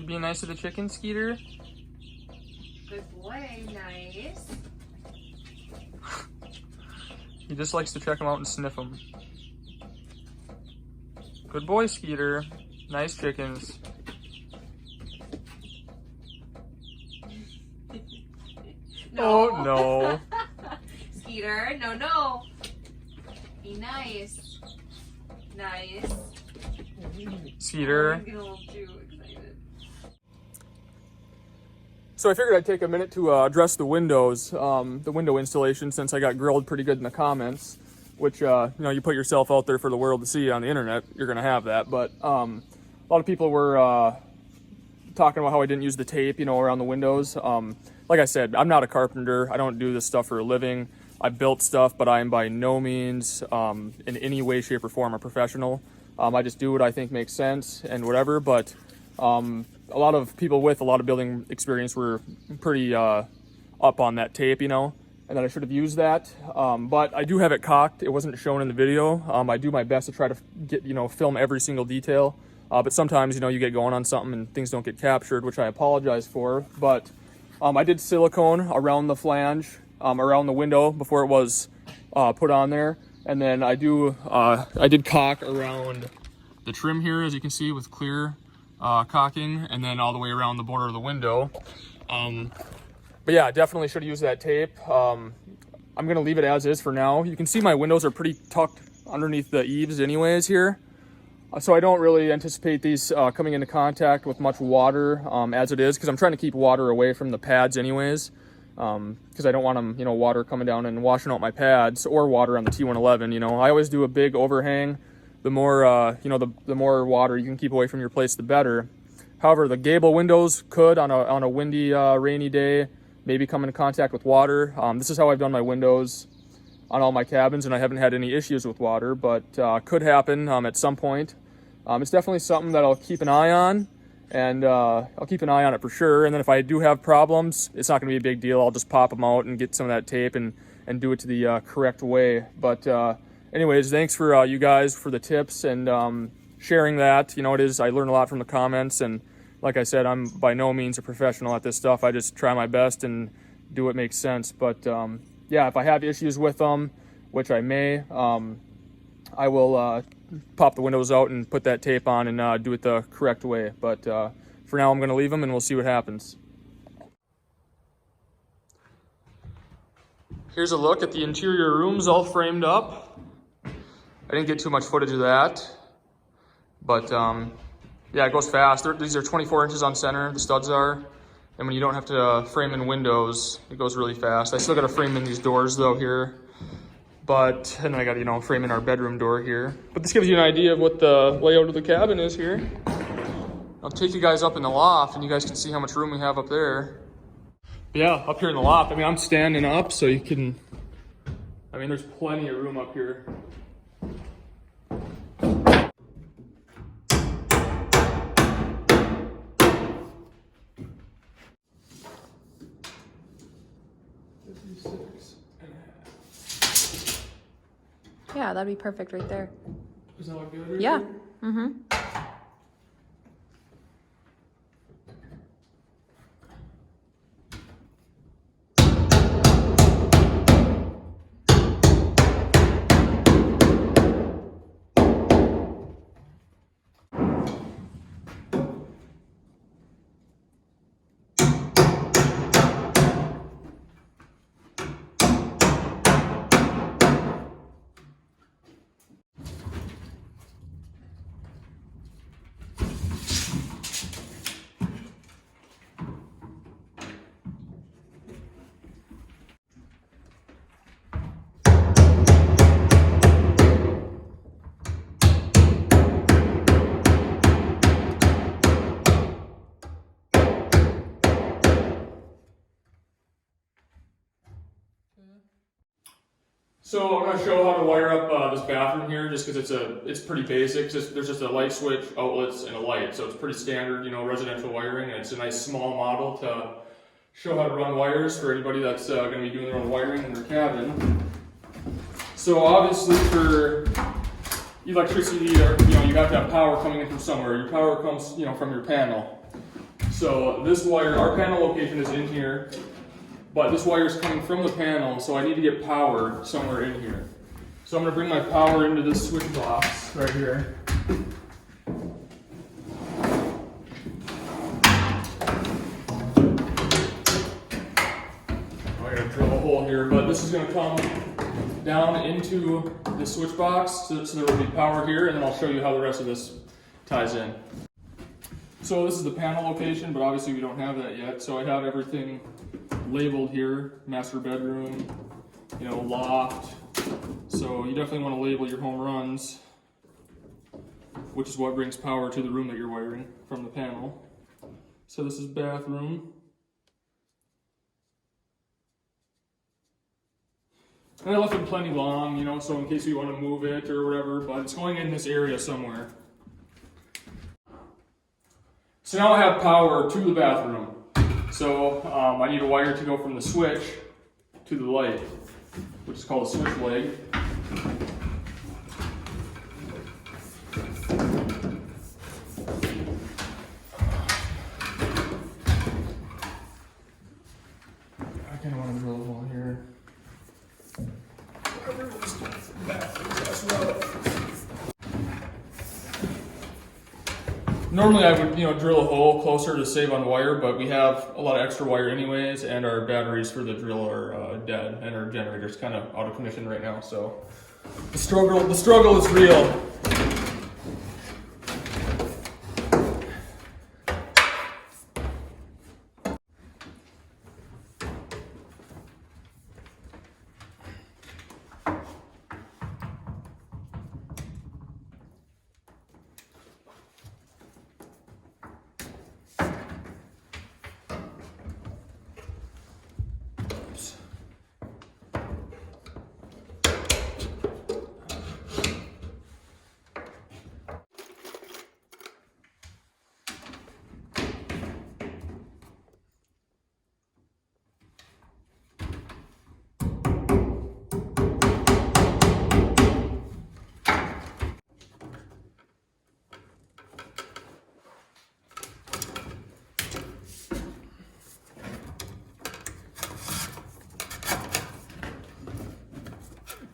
You being nice to the chicken, Skeeter? Good boy, nice. He just likes to check them out and sniff them. Good boy, Skeeter. Nice chickens. No. Oh, no. Skeeter, no. Be nice. Nice. Skeeter. I'm getting a little too excited. So I figured I'd take a minute to address the windows, the window installation, since I got grilled pretty good in the comments, which, you put yourself out there for the world to see on the internet, you're going to have that. But a lot of people were talking about how I didn't use the tape, around the windows. Like I said, I'm not a carpenter. I don't do this stuff for a living. I built stuff, but I am by no means in any way, shape, or form a professional. I just do what I think makes sense and whatever, but a lot of people with a lot of building experience were pretty up on that tape, and that I should have used that. But I do have it cocked. It wasn't shown in the video. I do my best to try to get, film every single detail. But sometimes, you get going on something and things don't get captured, which I apologize for. But I did silicone around the flange, around the window before it was put on there. And then I did caulk around the trim here, as you can see, with clear caulking, and then all the way around the border of the window. But yeah, definitely should have used that tape. I'm gonna leave it as is for now. You can see my windows are pretty tucked underneath the eaves anyways here. So I don't really anticipate these coming into contact with much water as it is, because I'm trying to keep water away from the pads anyways, because I don't want them, water coming down and washing out my pads, or water on the T111. I always do a big overhang. The more, the more water you can keep away from your place, the better. However, the gable windows could, on a windy, rainy day, maybe come into contact with water. This is how I've done my windows on all my cabins, and I haven't had any issues with water, but could happen at some point. It's definitely something that I'll keep an eye on, and I'll keep an eye on it for sure. And then if I do have problems, it's not going to be a big deal. I'll just pop them out and get some of that tape and do it to the correct way. But anyways, thanks for you guys for the tips and sharing that. It is, I learned a lot from the comments, and like I said, I'm by no means a professional at this stuff. I just try my best and do what makes sense. But yeah, if I have issues with them, which I may, I will pop the windows out and put that tape on and do it the correct way. But for now, I'm going to leave them and we'll see what happens. Here's a look at the interior rooms all framed up. I didn't get too much footage of that, but yeah, it goes fast. These are 24 inches on center, the studs are, and when you don't have to frame in windows, it goes really fast. I still got to frame in these doors though here. But, and then I got, frame in our bedroom door here. But this gives you an idea of what the layout of the cabin is here. I'll take you guys up in the loft and you guys can see how much room we have up there. But yeah, up here in the loft, I'm standing up so you can, there's plenty of room up here. Yeah, that'd be perfect right there. Does that look good right Yeah. there? Mm-hmm. So I'm going to show how to wire up this bathroom here, just because it's pretty basic. There's just a light switch, outlets, and a light. So it's pretty standard, residential wiring, and it's a nice small model to show how to run wires for anybody that's going to be doing their own wiring in their cabin. So obviously for electricity, you have to have power coming in from somewhere. Your power comes, from your panel. So this wire, our panel location is in here, but this wire is coming from the panel, so I need to get power somewhere in here. So I'm going to bring my power into this switch box right here. I gotta drill a hole here, but this is going to come down into the switch box, so there will be power here, and then I'll show you how the rest of this ties in. So this is the panel location, but obviously we don't have that yet. So I have everything labeled here: master bedroom, loft. So you definitely want to label your home runs, which is what brings power to the room that you're wiring from the panel. So this is bathroom. And I left it plenty long, so in case you want to move it or whatever, but it's going in this area somewhere. So now I have power to the bathroom. So I need a wire to go from the switch to the light, which is called a switch leg. I kind of want to drill a hole here. Normally I would, drill a hole closer to save on wire, but we have a lot of extra wire anyways, and our batteries for the drill are dead, and our generator's kind of out of commission right now. So the struggle is real.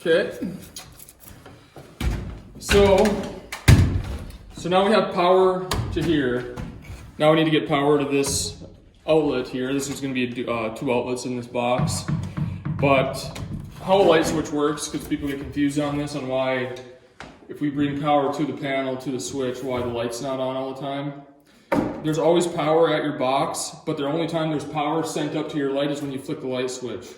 Okay, so now we have power to here. Now we need to get power to this outlet here. This is going to be 2 outlets in this box. But how a light switch works, because people get confused on this, on why if we bring power to the panel, to the switch, why the light's not on all the time. There's always power at your box, but the only time there's power sent up to your light is when you flick the light switch.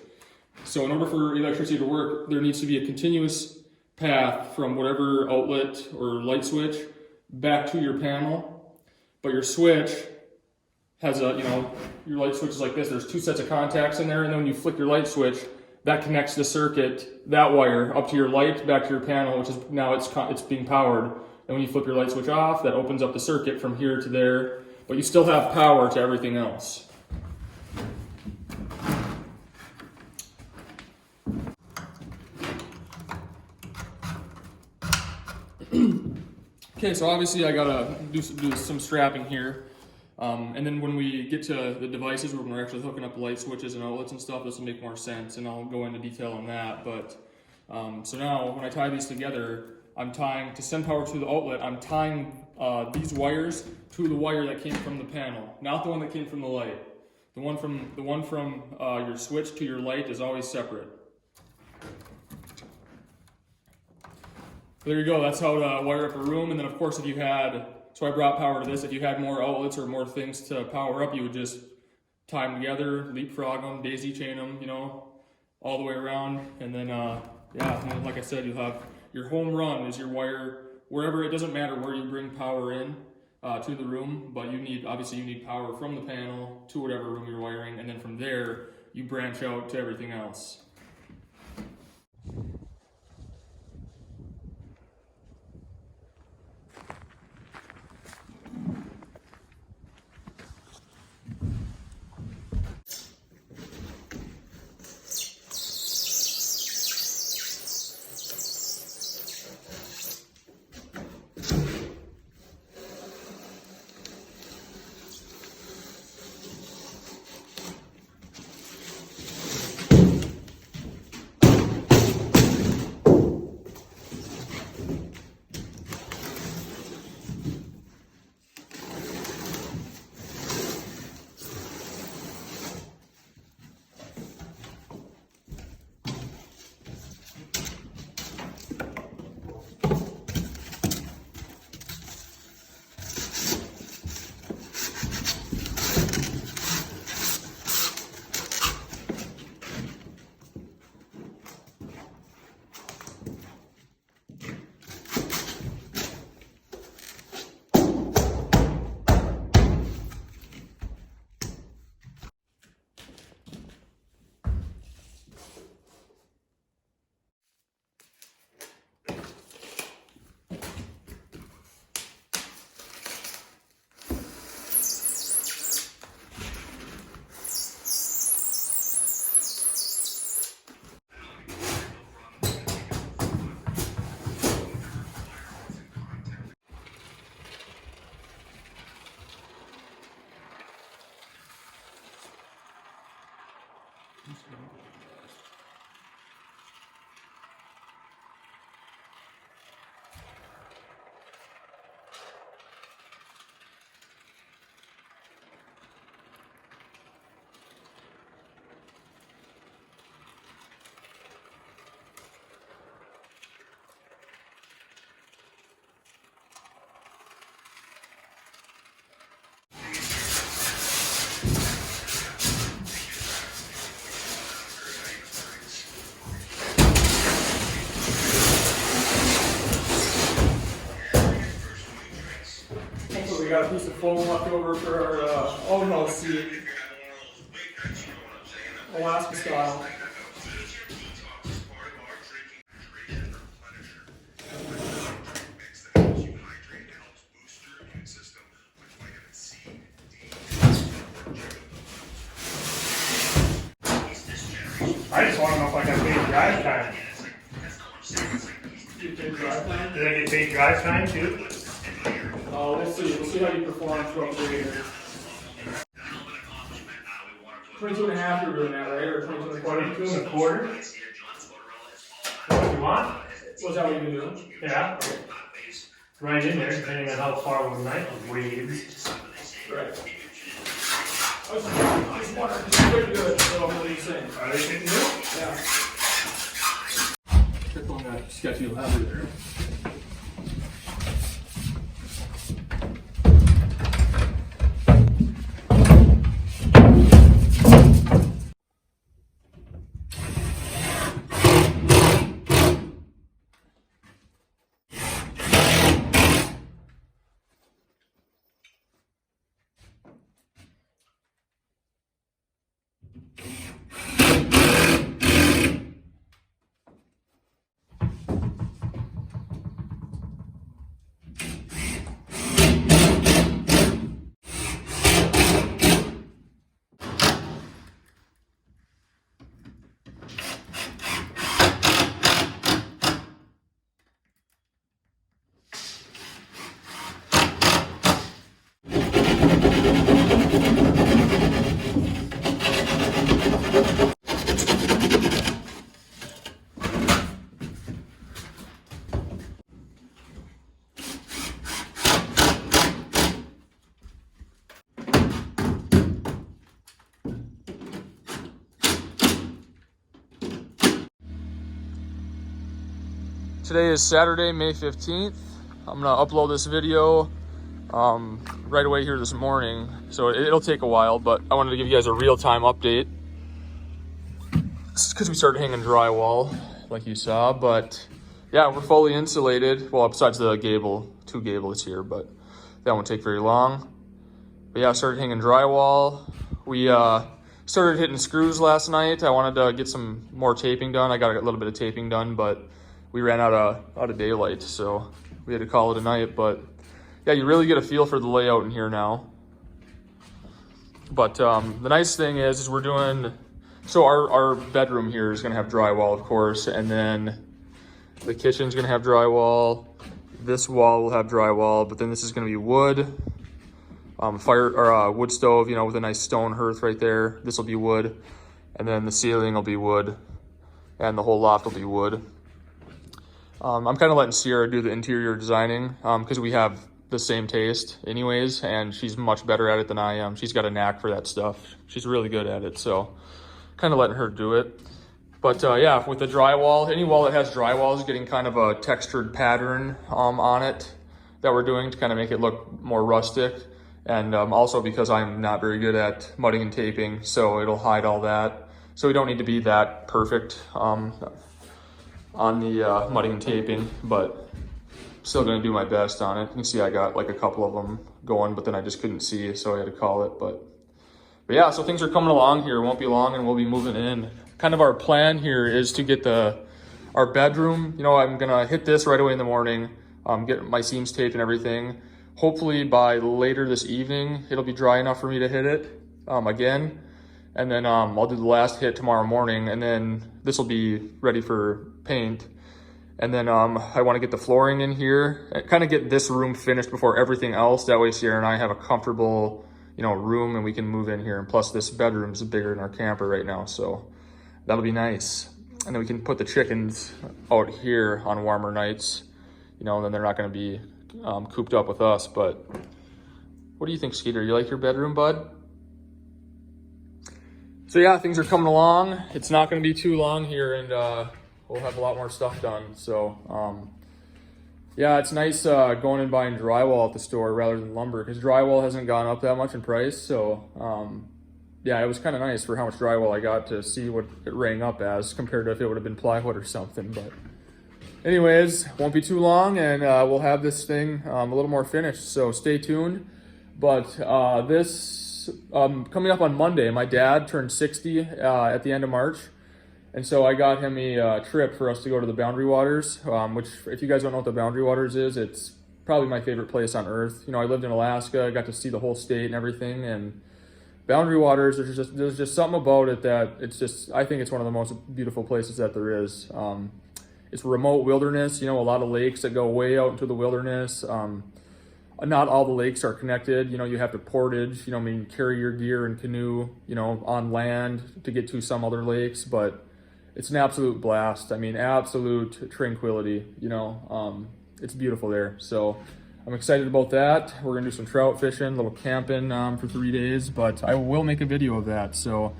So in order for electricity to work, there needs to be a continuous path from whatever outlet or light switch back to your panel. But your switch has your light switch is like this. There's 2 sets of contacts in there, and then when you flick your light switch, that connects the circuit, that wire, up to your light, back to your panel, which is now it's being powered. And when you flip your light switch off, that opens up the circuit from here to there, but you still have power to everything else. Okay, so obviously I gotta do some strapping here. And then when we get to the devices when we're actually hooking up light switches and outlets and stuff, this will make more sense, and I'll go into detail on that. But so now when I tie these together, I'm tying, to send power to the outlet, I'm tying these wires to the wire that came from the panel, not the one that came from the light. The one from your switch to your light is always separate. There you go, that's how to wire up a room. And then of course if you had, so I brought power to this, if you had more outlets or more things to power up, you would just tie them together, leapfrog them, daisy chain them, all the way around. And then, like I said, you'll have your home run is your wire, wherever, it doesn't matter where you bring power in to the room, but you need power from the panel to whatever room you're wiring. And then from there, you branch out to everything else. So we got a piece of foam left over for our outhouse seat. Alaska style. I just want to know if I got paid drive time. You paid drive time? Did I get paid drive time too? We'll see. We'll see how you perform throughout the year. 22 and a half you're doing that, right? Or 22 and a quarter? 22 and a quarter. What you want? Was that what you've been doing? Yeah. Right in there, depending on how far the knife waves. Right. I was wondering, it's pretty good, so what do you think? Are they fitting good? Yeah. Check on that sketchy ladder there. Today is Saturday, May 15th. I'm gonna upload this video right away here this morning. So it'll take a while, but I wanted to give you guys a real-time update. It's because we started hanging drywall, like you saw, but yeah, we're fully insulated. Well, besides the gable, 2 gables here, but that won't take very long. But yeah, I started hanging drywall. We started hitting screws last night. I wanted to get some more taping done. I got a little bit of taping done, but we ran out of daylight, so we had to call it a night. But yeah, you really get a feel for the layout in here now. But the nice thing is we're doing, so our bedroom here is gonna have drywall, of course, and then the kitchen's gonna have drywall. This wall will have drywall, but then this is gonna be wood, wood stove, you know, with a nice stone hearth right there. This will be wood, and then the ceiling will be wood, and the whole loft will be wood. I'm kind of letting Sierra do the interior designing because we have the same taste anyways, and she's much better at it than I am. She's got a knack for that stuff. She's really good at it, so kind of letting her do it. But yeah, with the drywall, any wall that has drywall is getting kind of a textured pattern on it that we're doing to kind of make it look more rustic. And also because I'm not very good at mudding and taping, so it'll hide all that. So we don't need to be that perfect on the mudding and taping, but still gonna do my best on it. You can see I got like a couple of them going, but then I just couldn't see, so I had to call it. But yeah, so things are coming along here. It won't be long and we'll be moving in. Kind of our plan here is to get our bedroom, you know, I'm gonna hit this right away in the morning, get my seams taped and everything. Hopefully by later this evening, it'll be dry enough for me to hit it again. And then I'll do the last hit tomorrow morning, and then this will be ready for paint. And then I want to get the flooring in here, kind of get this room finished before everything else. That way Sierra and I have a comfortable, you know, room, and we can move in here. And plus this bedroom's bigger than our camper right now, so that'll be nice. And then we can put the chickens out here on warmer nights, you know, and then they're not going to be cooped up with us. But what do you think, Skeeter? You like your bedroom, bud? So yeah, things are coming along. It's not going to be too long here, and we'll have a lot more stuff done. So yeah, it's nice going and buying drywall at the store rather than lumber, because drywall hasn't gone up that much in price. So yeah, it was kind of nice for how much drywall I got to see what it rang up as compared to if it would have been plywood or something. But anyways, won't be too long, and we'll have this thing a little more finished. So stay tuned. But this coming up on Monday, my dad turned 60 at the end of March. And so I got him a trip for us to go to the Boundary Waters, which, if you guys don't know what the Boundary Waters is, it's probably my favorite place on earth. You know, I lived in Alaska, I got to see the whole state and everything, and Boundary Waters, there's just something about it that I think it's one of the most beautiful places that there is. It's remote wilderness, you know, a lot of lakes that go way out into the wilderness. Not all the lakes are connected. You know, you have to portage, you know, I mean, carry your gear and canoe, you know, on land to get to some other lakes, but it's an absolute blast. I mean, absolute tranquility, you know, it's beautiful there. So I'm excited about that. We're gonna do some trout fishing, a little camping for 3 days, but I will make a video of that. So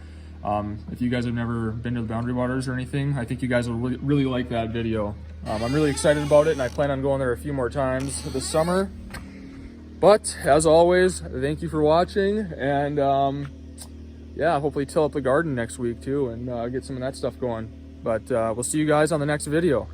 if you guys have never been to the Boundary Waters or anything, I think you guys will really like that video. I'm really excited about it, and I plan on going there a few more times this summer. But as always, thank you for watching, and yeah, hopefully till up the garden next week too, and get some of that stuff going. But we'll see you guys on the next video.